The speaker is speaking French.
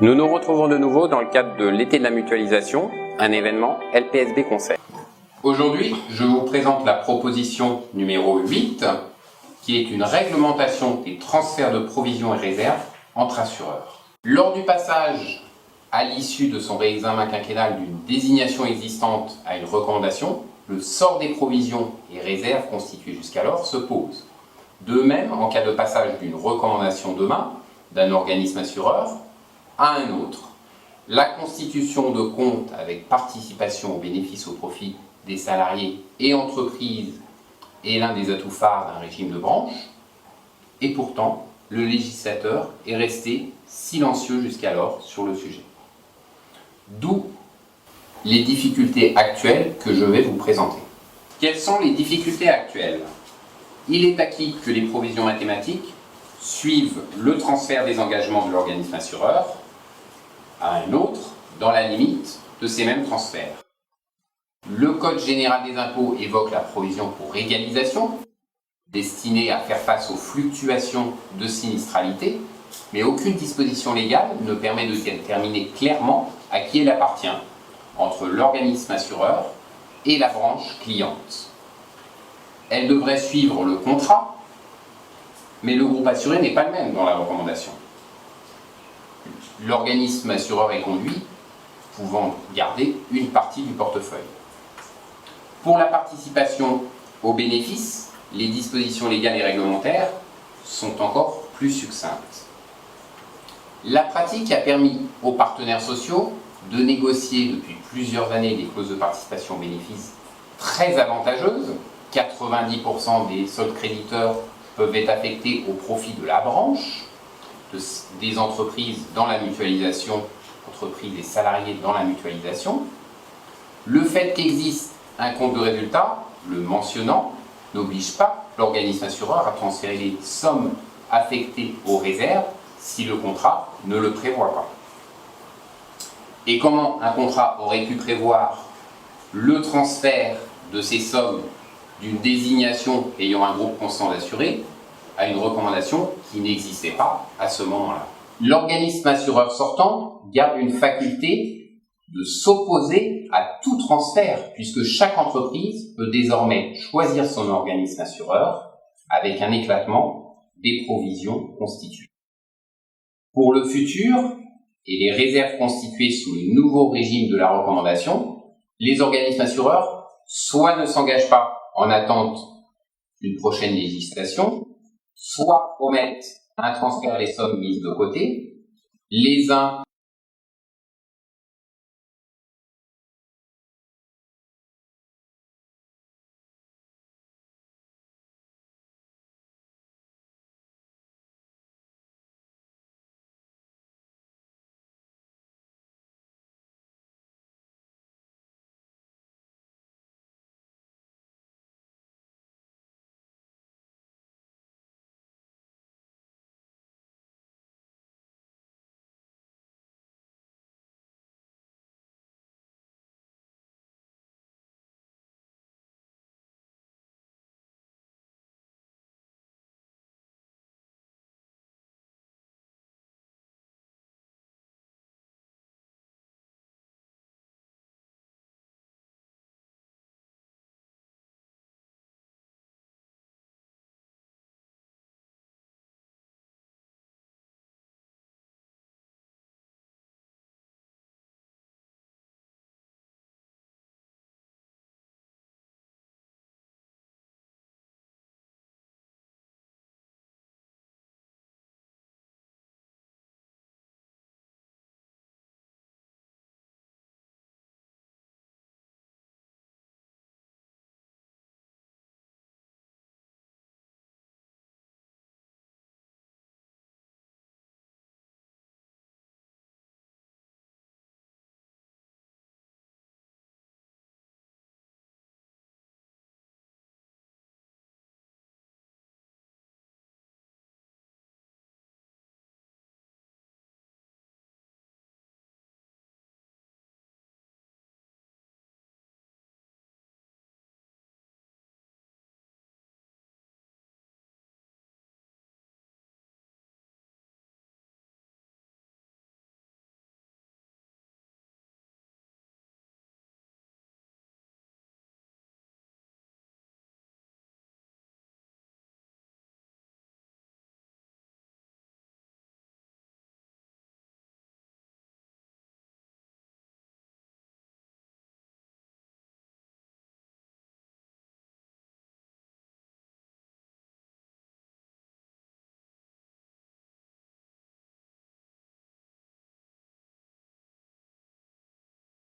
Nous nous retrouvons de nouveau dans le cadre de l'été de la mutualisation, un événement LPSB Conseil. Aujourd'hui, je vous présente la proposition numéro 8, qui est une réglementation des transferts de provisions et réserves entre assureurs. Lors du passage à l'issue de son réexamen quinquennal d'une désignation existante à une recommandation, le sort des provisions et réserves constituées jusqu'alors se pose. De même, en cas de passage d'une recommandation demain d'un organisme assureur à un autre, la constitution de comptes avec participation aux bénéfices au profit des salariés et entreprises est l'un des atouts phares d'un régime de branche, et pourtant, le législateur est resté silencieux jusqu'alors sur le sujet. D'où les difficultés actuelles que je vais vous présenter. Quelles sont les difficultés actuelles? Il est acquis que les provisions mathématiques suivent le transfert des engagements de l'organisme assureur à un autre dans la limite de ces mêmes transferts. Le Code général des impôts évoque la provision pour égalisation, destinée à faire face aux fluctuations de sinistralité, mais aucune disposition légale ne permet de déterminer clairement à qui elle appartient entre l'organisme assureur et la branche cliente. Elle devrait suivre le contrat, mais le groupe assuré n'est pas le même dans la recommandation. L'organisme assureur est conduit, pouvant garder une partie du portefeuille. Pour la participation aux bénéfices, les dispositions légales et réglementaires sont encore plus succinctes. La pratique a permis aux partenaires sociaux de négocier depuis plusieurs années des clauses de participation aux bénéfices très avantageuses. 90% des soldes créditeurs peuvent être affectés au profit de la branche, des entreprises dans la mutualisation, entreprises et salariés dans la mutualisation. Le fait qu'existe un compte de résultat, le mentionnant, n'oblige pas l'organisme assureur à transférer les sommes affectées aux réserves si le contrat ne le prévoit pas. Et comment un contrat aurait pu prévoir le transfert de ces sommes d'une désignation ayant un groupe constant d'assurés à une recommandation qui n'existait pas à ce moment-là? L'organisme assureur sortant garde une faculté de s'opposer à tout transfert, puisque chaque entreprise peut désormais choisir son organisme assureur avec un éclatement des provisions constituées. Pour le futur et les réserves constituées sous le nouveau régime de la recommandation, les organismes assureurs soit ne s'engagent pas en attente d'une prochaine législation, soit omettent un transfert des sommes mises de côté, les uns